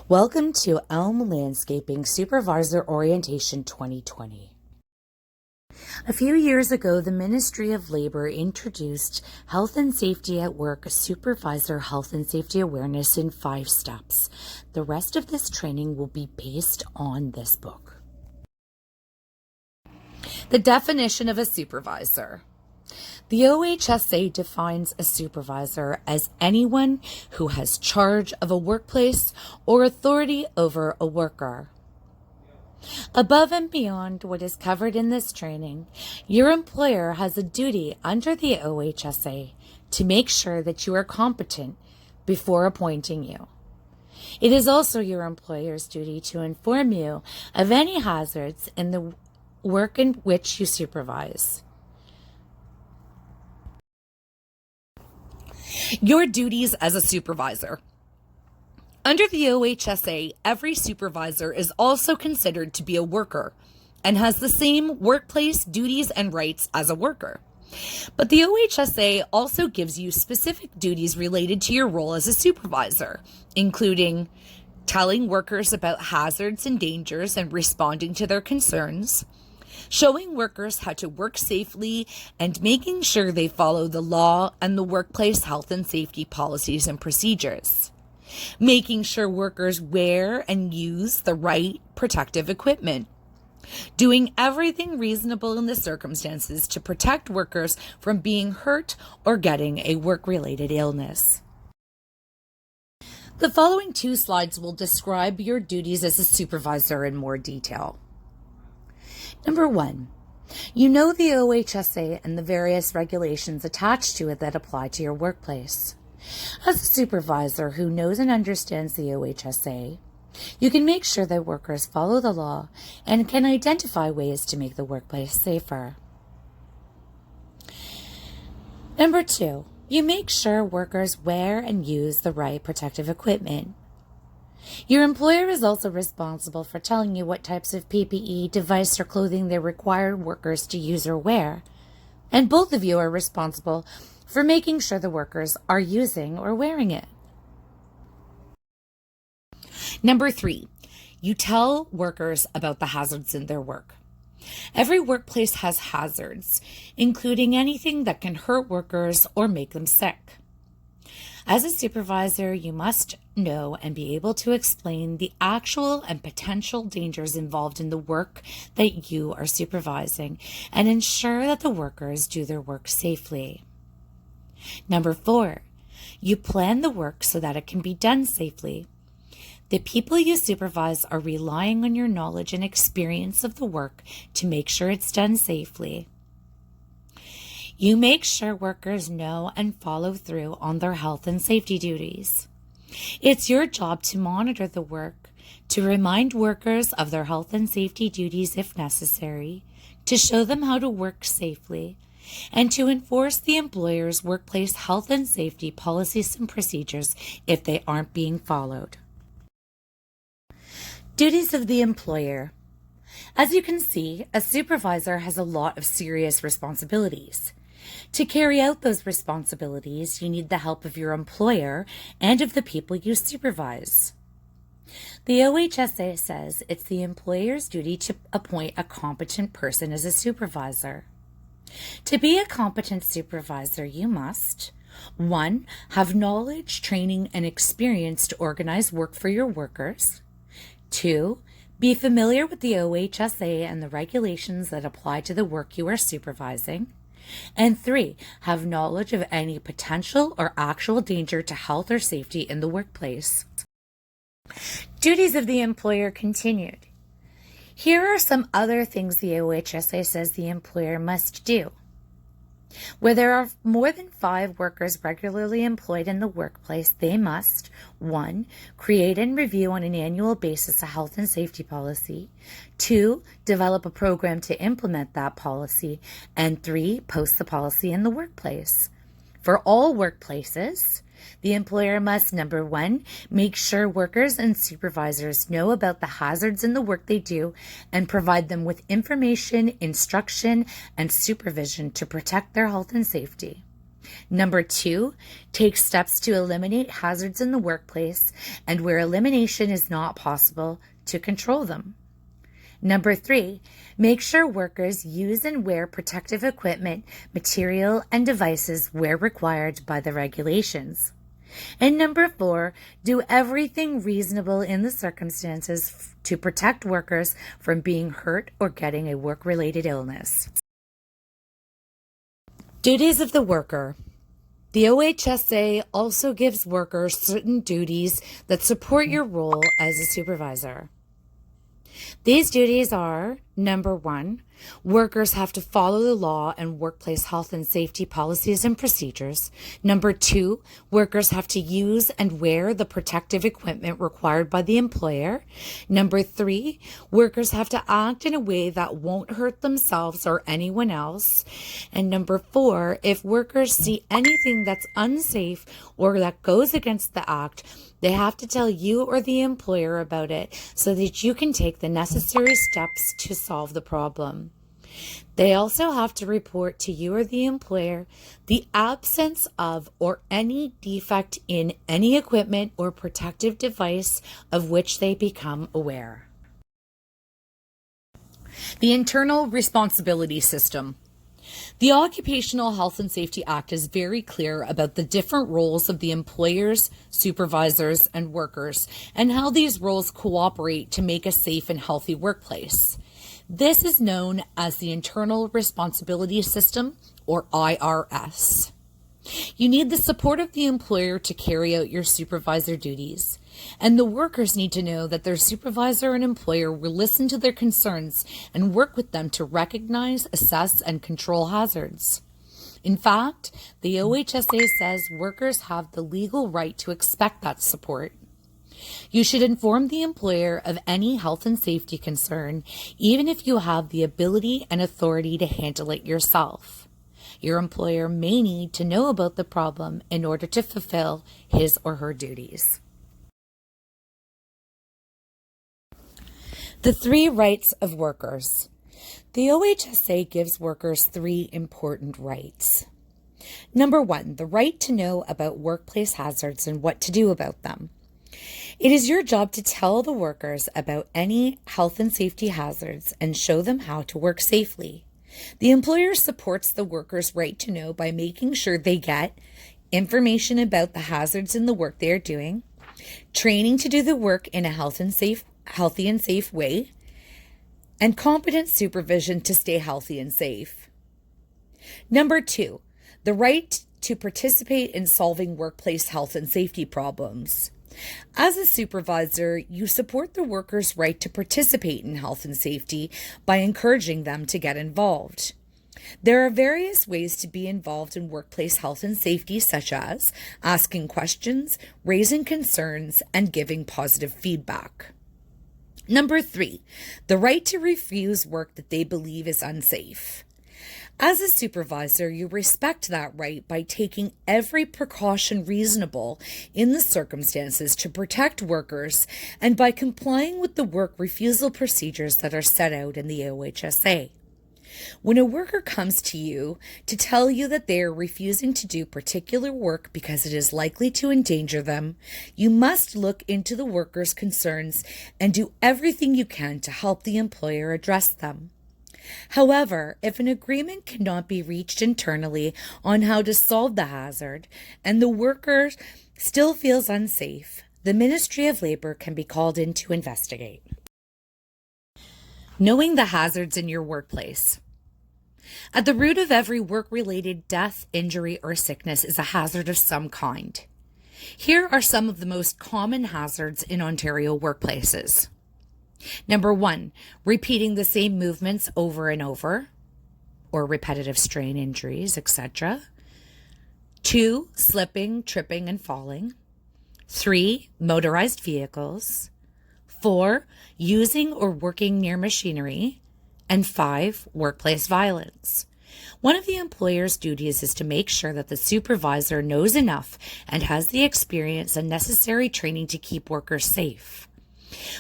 Welcome to Elm Landscaping Supervisor Orientation 2020. A few years ago, the Ministry of Labor introduced Health and Safety at Work Supervisor Health and Safety Awareness in 5 steps. The rest of this training will be based on this book. The definition of a supervisor. The OHSA defines a supervisor as anyone who has charge of a workplace or authority over a worker. Above and beyond what is covered in this training, your employer has a duty under the OHSA to make sure that you are competent before appointing you. It is also your employer's duty to inform you of any hazards in the work in which you supervise. Your duties as a supervisor. Under the OHSA, every supervisor is also considered to be a worker and has the same workplace duties and rights as a worker. But the OHSA also gives you specific duties related to your role as a supervisor, including telling workers about hazards and dangers and responding to their concerns, showing workers how to work safely and making sure they follow the law and the workplace health and safety policies and procedures, making sure workers wear and use the right protective equipment, doing everything reasonable in the circumstances to protect workers from being hurt or getting a work-related illness. The following 2 slides will describe your duties as a supervisor in more detail. Number 1, you know the OHSA and the various regulations attached to it that apply to your workplace. As a supervisor who knows and understands the OHSA, you can make sure that workers follow the law and can identify ways to make the workplace safer. Number 2, you make sure workers wear and use the right protective equipment. Your employer is also responsible for telling you what types of PPE, device, or clothing they require workers to use or wear, and both of you are responsible for making sure the workers are using or wearing it. Number 3, you tell workers about the hazards in their work. Every workplace has hazards, including anything that can hurt workers or make them sick. As a supervisor, you must know and be able to explain the actual and potential dangers involved in the work that you are supervising and ensure that the workers do their work safely. Number 4, you plan the work so that it can be done safely. The people you supervise are relying on your knowledge and experience of the work to make sure it's done safely. You make sure workers know and follow through on their health and safety duties. It's your job to monitor the work, to remind workers of their health and safety duties if necessary, to show them how to work safely, and to enforce the employer's workplace health and safety policies and procedures if they aren't being followed. Duties of the employer. As you can see, a supervisor has a lot of serious responsibilities. To carry out those responsibilities, you need the help of your employer and of the people you supervise. The OHSA says it's the employer's duty to appoint a competent person as a supervisor. To be a competent supervisor, you must 1, have knowledge, training, and experience to organize work for your workers. 2, be familiar with the OHSA and the regulations that apply to the work you are supervising. And 3, have knowledge of any potential or actual danger to health or safety in the workplace. Duties of the employer continued. Here are some other things the OHSA says the employer must do. Where there are more than 5 workers regularly employed in the workplace, they must 1, create and review on an annual basis a health and safety policy, 2, develop a program to implement that policy, and 3, post the policy in the workplace. For all workplaces, the employer must, number 1, make sure workers and supervisors know about the hazards in the work they do and provide them with information, instruction, and supervision to protect their health and safety. Number 2, take steps to eliminate hazards in the workplace and where elimination is not possible, to control them. Number 3, make sure workers use and wear protective equipment, material, and devices where required by the regulations. And number 4, do everything reasonable in the circumstances to protect workers from being hurt or getting a work-related illness. Duties of the worker. The OHSA also gives workers certain duties that support your role as a supervisor. These duties are, number 1, workers have to follow the law and workplace health and safety policies and procedures. Number 2, workers have to use and wear the protective equipment required by the employer. Number 3, workers have to act in a way that won't hurt themselves or anyone else. And number 4, if workers see anything that's unsafe or that goes against the act, they have to tell you or the employer about it so that you can take the necessary steps to solve the problem. They also have to report to you or the employer the absence of or any defect in any equipment or protective device of which they become aware. The Internal Responsibility System. The Occupational Health and Safety Act is very clear about the different roles of the employers, supervisors, and workers, and how these roles cooperate to make a safe and healthy workplace. This is known as the Internal Responsibility System, or IRS. You need the support of the employer to carry out your supervisor duties, and the workers need to know that their supervisor and employer will listen to their concerns and work with them to recognize, assess, and control hazards. In fact, the OHSA says workers have the legal right to expect that support. You should inform the employer of any health and safety concern, even if you have the ability and authority to handle it yourself. Your employer may need to know about the problem in order to fulfill his or her duties. The 3 rights of workers. The OHSA gives workers 3 important rights. Number 1, the right to know about workplace hazards and what to do about them. It is your job to tell the workers about any health and safety hazards and show them how to work safely. The employer supports the workers' right to know by making sure they get information about the hazards in the work they are doing, training to do the work in a healthy and safe way, and competent supervision to stay healthy and safe. Number 2, the right to participate in solving workplace health and safety problems. As a supervisor, you support the workers' right to participate in health and safety by encouraging them to get involved. There are various ways to be involved in workplace health and safety, such as asking questions, raising concerns, and giving positive feedback. Number 3, the right to refuse work that they believe is unsafe. As a supervisor, you respect that right by taking every precaution reasonable in the circumstances to protect workers and by complying with the work refusal procedures that are set out in the OHSA. When a worker comes to you to tell you that they are refusing to do particular work because it is likely to endanger them, you must look into the worker's concerns and do everything you can to help the employer address them. However, if an agreement cannot be reached internally on how to solve the hazard and the worker still feels unsafe, the Ministry of Labor can be called in to investigate. Knowing the hazards in your workplace. At the root of every work-related death, injury, or sickness is a hazard of some kind. Here are some of the most common hazards in Ontario workplaces. Number 1, repeating the same movements over and over, or repetitive strain injuries, etc. 2, slipping, tripping, and falling. 3, motorized vehicles. 4, using or working near machinery. And 5, workplace violence. One of the employer's duties is to make sure that the supervisor knows enough and has the experience and necessary training to keep workers safe.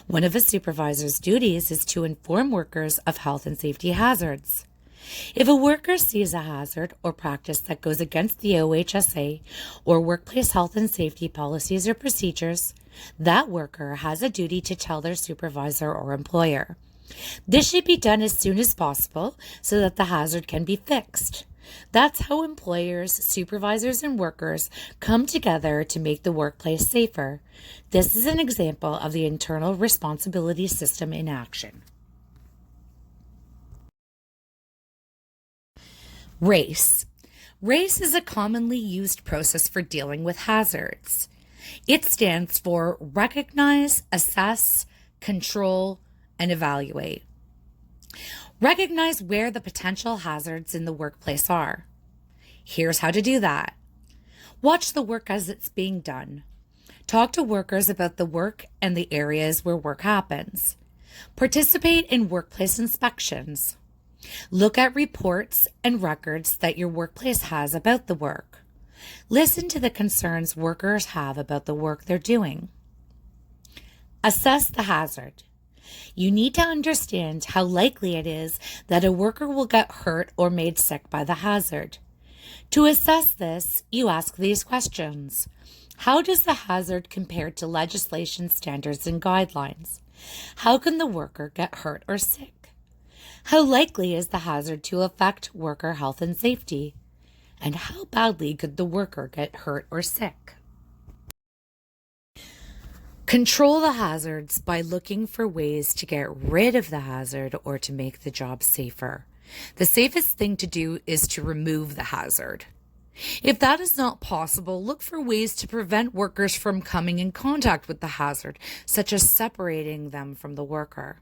One of a supervisor's duties is to inform workers of health and safety hazards. If a worker sees a hazard or practice that goes against the OHSA or workplace health and safety policies or procedures, that worker has a duty to tell their supervisor or employer. This should be done as soon as possible so that the hazard can be fixed. That's how employers, supervisors, and workers come together to make the workplace safer. This is an example of the internal responsibility system in action. RACE. RACE is a commonly used process for dealing with hazards. It stands for Recognize, Assess, Control, and Evaluate. Recognize where the potential hazards in the workplace are. Here's how to do that. Watch the work as it's being done. Talk to workers about the work and the areas where work happens. Participate in workplace inspections. Look at reports and records that your workplace has about the work. Listen to the concerns workers have about the work they're doing. Assess the hazard. You need to understand how likely it is that a worker will get hurt or made sick by the hazard. To assess this, you ask these questions. How does the hazard compare to legislation, standards, and guidelines? How can the worker get hurt or sick? How likely is the hazard to affect worker health and safety? And how badly could the worker get hurt or sick? Control the hazards by looking for ways to get rid of the hazard or to make the job safer. The safest thing to do is to remove the hazard. If that is not possible, look for ways to prevent workers from coming in contact with the hazard, such as separating them from the worker.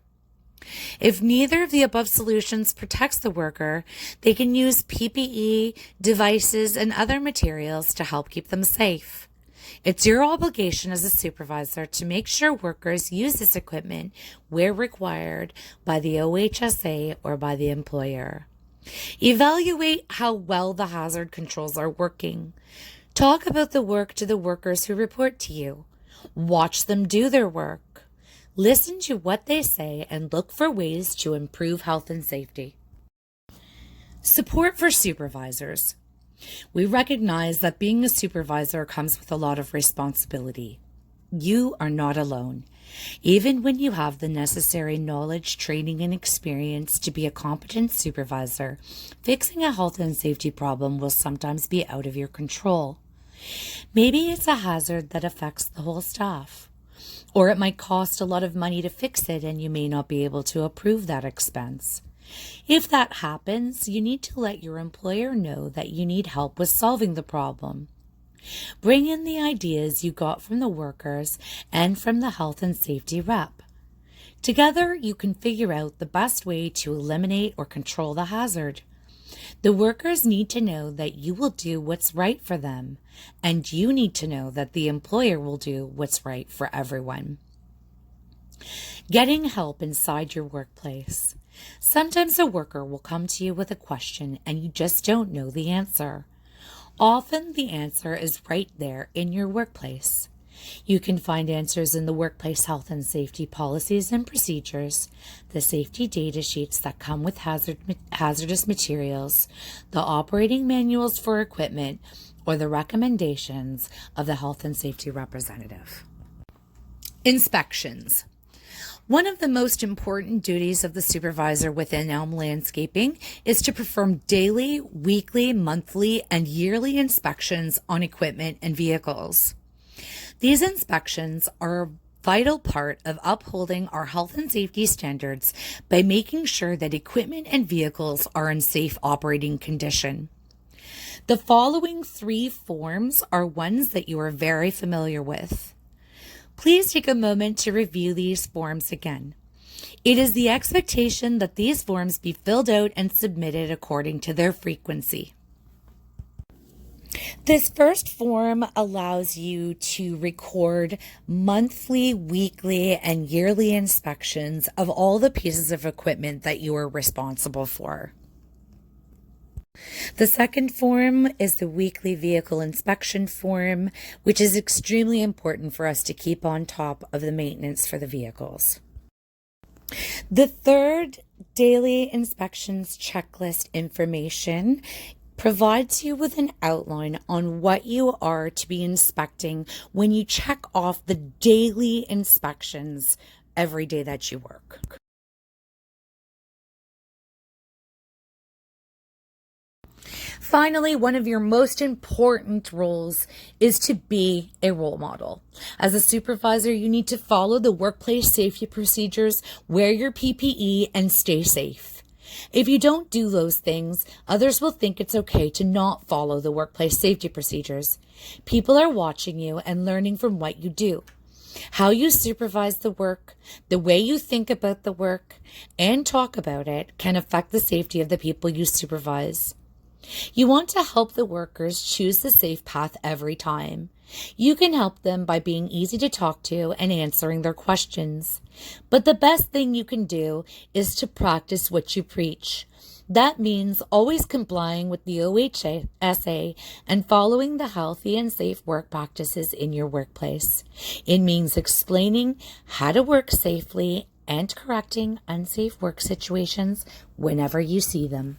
If neither of the above solutions protects the worker, they can use PPE, devices, and other materials to help keep them safe. It's your obligation as a supervisor to make sure workers use this equipment where required by the OHSA or by the employer. Evaluate how well the hazard controls are working. Talk about the work to the workers who report to you. Watch them do their work. Listen to what they say and look for ways to improve health and safety. Support for supervisors. We recognize that being a supervisor comes with a lot of responsibility. You are not alone. Even when you have the necessary knowledge, training, and experience to be a competent supervisor, fixing a health and safety problem will sometimes be out of your control. Maybe it's a hazard that affects the whole staff. Or it might cost a lot of money to fix it and you may not be able to approve that expense. If that happens, you need to let your employer know that you need help with solving the problem. Bring in the ideas you got from the workers and from the health and safety rep. Together, you can figure out the best way to eliminate or control the hazard. The workers need to know that you will do what's right for them, and you need to know that the employer will do what's right for everyone. Getting help inside your workplace. Sometimes a worker will come to you with a question and you just don't know the answer. Often the answer is right there in your workplace. You can find answers in the workplace health and safety policies and procedures, the safety data sheets that come with hazardous materials, the operating manuals for equipment, or the recommendations of the health and safety representative. Inspections. One of the most important duties of the supervisor within Elm Landscaping is to perform daily, weekly, monthly, and yearly inspections on equipment and vehicles. These inspections are a vital part of upholding our health and safety standards by making sure that equipment and vehicles are in safe operating condition. The following 3 forms are ones that you are very familiar with. Please take a moment to review these forms again. It is the expectation that these forms be filled out and submitted according to their frequency. This first form allows you to record monthly, weekly, and yearly inspections of all the pieces of equipment that you are responsible for. The second form is the weekly vehicle inspection form, which is extremely important for us to keep on top of the maintenance for the vehicles. The third daily inspections checklist information provides you with an outline on what you are to be inspecting when you check off the daily inspections every day that you work. Finally, one of your most important roles is to be a role model. As a supervisor, you need to follow the workplace safety procedures, wear your PPE, and stay safe. If you don't do those things, others will think it's okay to not follow the workplace safety procedures. People are watching you and learning from what you do. How you supervise the work, the way you think about the work, and talk about it can affect the safety of the people you supervise. You want to help the workers choose the safe path every time. You can help them by being easy to talk to and answering their questions. But the best thing you can do is to practice what you preach. That means always complying with the OHSA and following the healthy and safe work practices in your workplace. It means explaining how to work safely and correcting unsafe work situations whenever you see them.